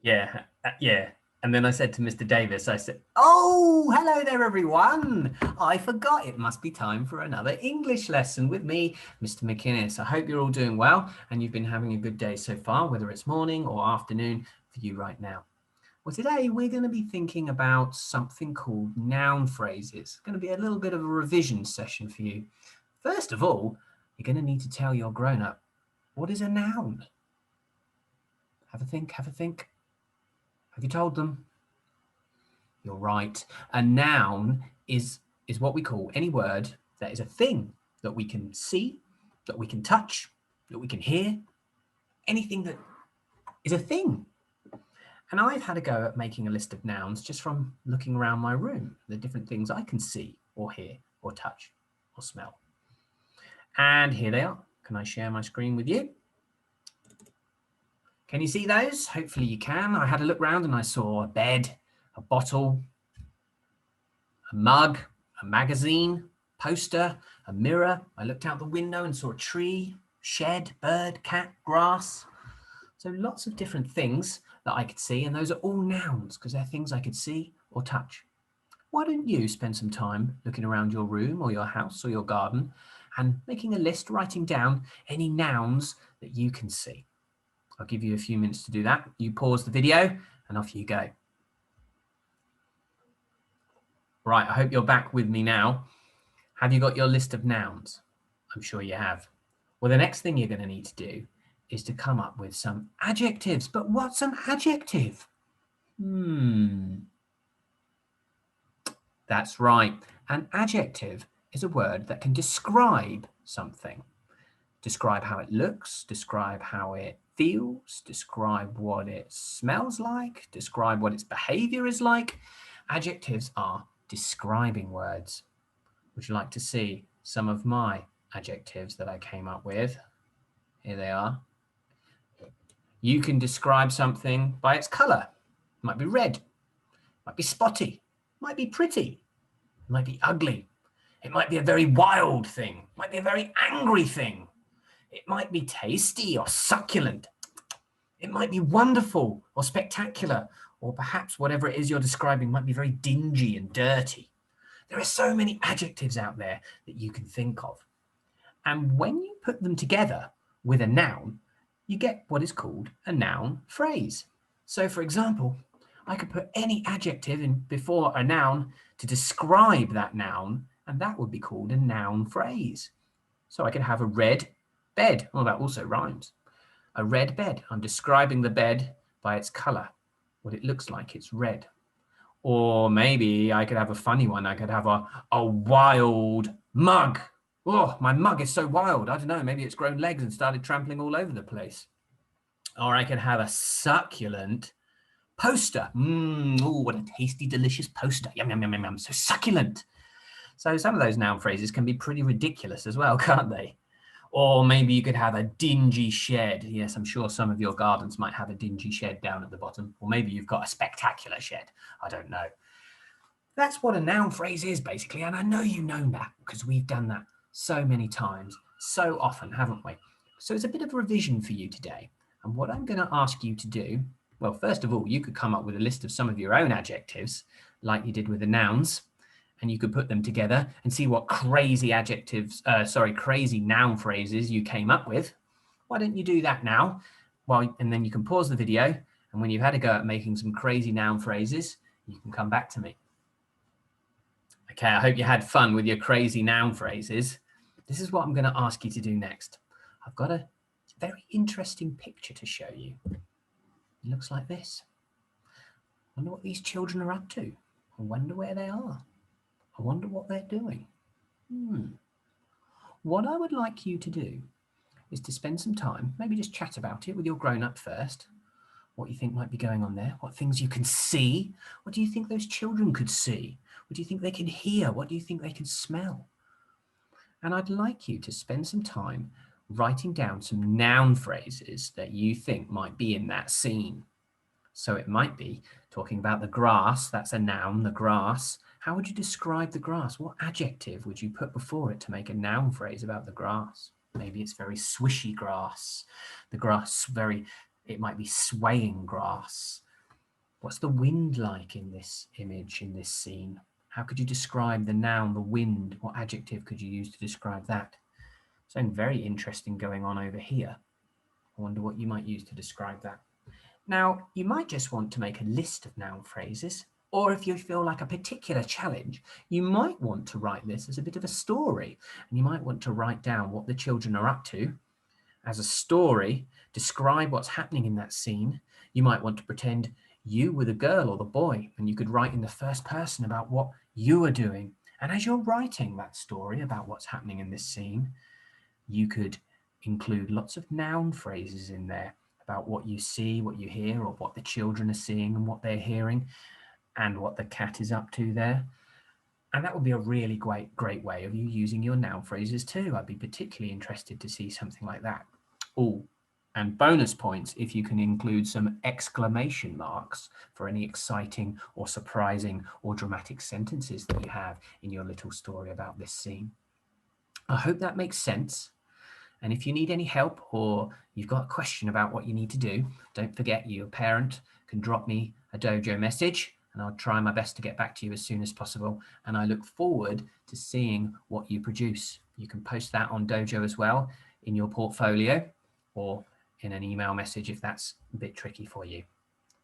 Yeah, yeah. And then I said to Mr. Davis, I said, "Oh, hello there, everyone. I forgot it must be time for another English lesson with me, Mr. MacInnes. I hope you're all doing well and you've been having a good day so far, whether it's morning or afternoon for you right now." Well, today we're going to be thinking about something called noun phrases. It's going to be a little bit of a revision session for you. First of all, you're going to need to tell your grown-up, what is a noun? Have a think, have a think. Have you told them? You're right. A noun is what we call any word that is a thing that we can see, that we can touch, that we can hear, anything that is a thing. And I've had a go at making a list of nouns just from looking around my room, the different things I can see or hear or touch or smell. And here they are. Can I share my screen with you? Can you see those? Hopefully you can. I had a look around and I saw a bed, a bottle, a mug, a magazine, poster, a mirror. I looked out the window and saw a tree, shed, bird, cat, grass. So lots of different things that I could see, and those are all nouns because they're things I could see or touch. Why don't you spend some time looking around your room or your house or your garden and making a list, writing down any nouns that you can see? I'll give you a few minutes to do that. You pause the video and off you go. Right, I hope you're back with me now. Have you got your list of nouns? I'm sure you have. Well, the next thing you're going to need to do is to come up with some adjectives. But what's an adjective? That's right. An adjective is a word that can describe something. Describe how it looks, describe how it feels, describe what it smells like, describe what its behavior is like. Adjectives are describing words. Would you like to see some of my adjectives that I came up with? Here they are. You can describe something by its color. It might be red, it might be spotty, it might be pretty, it might be ugly. It might be a very wild thing, it might be a very angry thing. It might be tasty or succulent. It might be wonderful or spectacular, or perhaps whatever it is you're describing might be very dingy and dirty. There are so many adjectives out there that you can think of. And when you put them together with a noun, you get what is called a noun phrase. So, for example, I could put any adjective in before a noun to describe that noun, and that would be called a noun phrase. So I could have a red bed. Well, that also rhymes. A red bed. I'm describing the bed by its color, what it looks like. It's red. Or maybe I could have a funny one. I could have a wild mug. Oh, my mug is so wild. I don't know. Maybe it's grown legs and started trampling all over the place. Or I could have a succulent poster. Oh, what a tasty, delicious poster. Yum, yum, yum, yum, yum. So succulent. So some of those noun phrases can be pretty ridiculous as well, can't they? Or maybe you could have a dingy shed. Yes, I'm sure some of your gardens might have a dingy shed down at the bottom. Or maybe you've got a spectacular shed. I don't know. That's what a noun phrase is, basically. And I know you know that because we've done that so many times, so often, haven't we? So it's a bit of a revision for you today. And what I'm going to ask you to do, well, first of all, you could come up with a list of some of your own adjectives, like you did with the nouns, and you could put them together and see what crazy crazy noun phrases you came up with. Why don't you do that now? And then you can pause the video, and when you've had a go at making some crazy noun phrases, you can come back to me. Okay, I hope you had fun with your crazy noun phrases. This is what I'm going to ask you to do next. I've got a very interesting picture to show you. It looks like this. I wonder what these children are up to. I wonder where they are. I wonder what they're doing. What I would like you to do is to spend some time, maybe just chat about it with your grown-up first, what you think might be going on there, what things you can see. What do you think those children could see? What do you think they can hear? What do you think they can smell? And I'd like you to spend some time writing down some noun phrases that you think might be in that scene. So it might be talking about the grass. That's a noun, the grass. How would you describe the grass? What adjective would you put before it to make a noun phrase about the grass? Maybe it's very swishy grass. The grass it might be swaying grass. What's the wind like in this image, in this scene? How could you describe the noun, the wind? What adjective could you use to describe that? Something very interesting going on over here. I wonder what you might use to describe that. Now, you might just want to make a list of noun phrases, or if you feel like a particular challenge, you might want to write this as a bit of a story, and you might want to write down what the children are up to as a story, describe what's happening in that scene. You might want to pretend you were the girl or the boy, and you could write in the first person about what you are doing. And as you're writing that story about what's happening in this scene, you could include lots of noun phrases in there about what you see, what you hear, or what the children are seeing and what they're hearing, and what the cat is up to there. And that would be a really great way of you using your noun phrases too. I'd be particularly interested to see something like that. Oh, and bonus points if you can include some exclamation marks for any exciting or surprising or dramatic sentences that you have in your little story about this scene. I hope that makes sense. And if you need any help or you've got a question about what you need to do, don't forget your parent can drop me a Dojo message and I'll try my best to get back to you as soon as possible. And I look forward to seeing what you produce. You can post that on Dojo as well in your portfolio or in an email message if that's a bit tricky for you.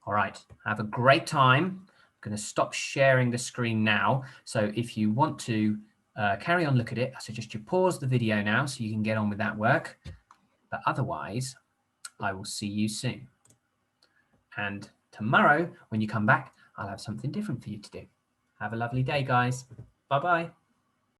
All right, have a great time. I'm going to stop sharing the screen now. So if you want to carry on, look at it, I suggest you pause the video now so you can get on with that work. But otherwise, I will see you soon. And tomorrow, when you come back, I'll have something different for you to do. Have a lovely day, guys. Bye-bye.